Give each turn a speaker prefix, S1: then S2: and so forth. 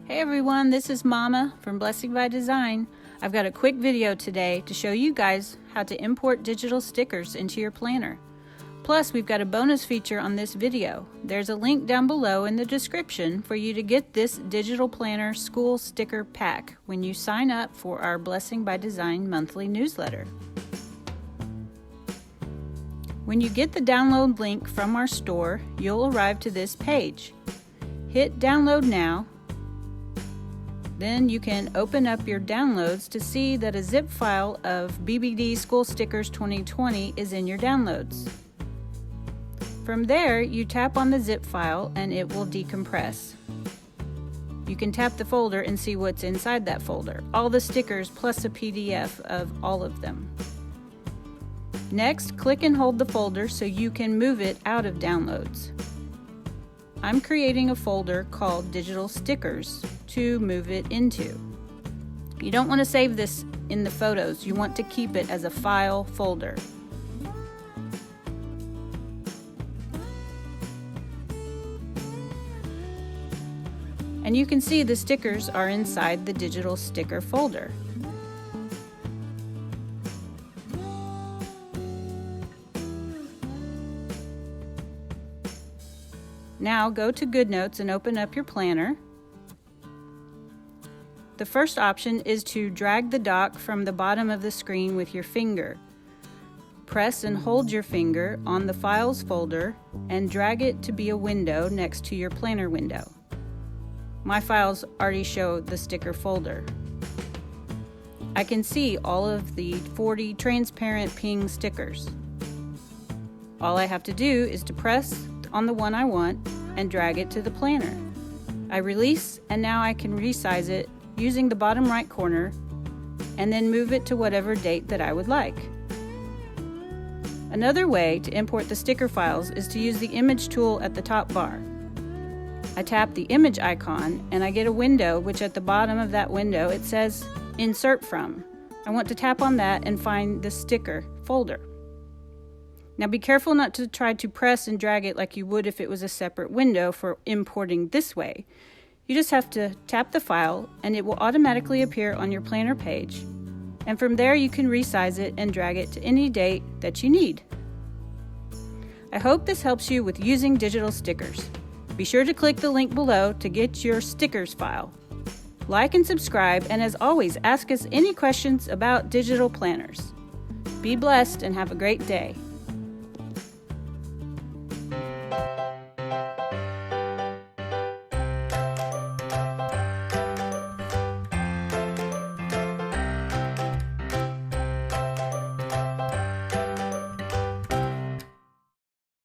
S1: Hey everyone, this is Mama from Blessing by Design. I've got a quick video today to show you guys how to import digital stickers into your planner. Plus, we've got a bonus feature on this video. There's a link down below in the description for you to get this digital planner school sticker pack when you sign up for our Blessing by Design monthly newsletter. When you get the download link from our store, you'll arrive to this page. Hit download now. Then you can open up your downloads to see that a zip file of BBD School Stickers 2020 is in your downloads. From there, you tap on the zip file and it will decompress. You can tap the folder and see what's inside that folder, all the stickers plus a PDF of all of them. Next, click and hold the folder so you can move it out of downloads. I'm creating a folder called Digital Stickers to move it into. You don't want to save this in the photos, you want to keep it as a file folder. And you can see the stickers are inside the digital sticker folder. Now go to GoodNotes and open up your planner. The first option is to drag the dock from the bottom of the screen with your finger. Press and hold your finger on the Files folder and drag it to be a window next to your planner window. My files already show the sticker folder. I can see all of the 40 transparent PNG stickers. All I have to do is to press on the one I want and drag it to the planner. I release and now I can resize it using the bottom right corner and then move it to whatever date that I would like. Another way to import the sticker files is to use the image tool at the top bar. I tap the image icon and I get a window which at the bottom of that window it says Insert From. I want to tap on that and find the sticker folder. Now be careful not to try to press and drag it like you would if it was a separate window for importing this way. You just have to tap the file and it will automatically appear on your planner page. And from there you can resize it and drag it to any date that you need. I hope this helps you with using digital stickers. Be sure to click the link below to get your stickers file. Like and subscribe, and as always, ask us any questions about digital planners. Be blessed and have a great day.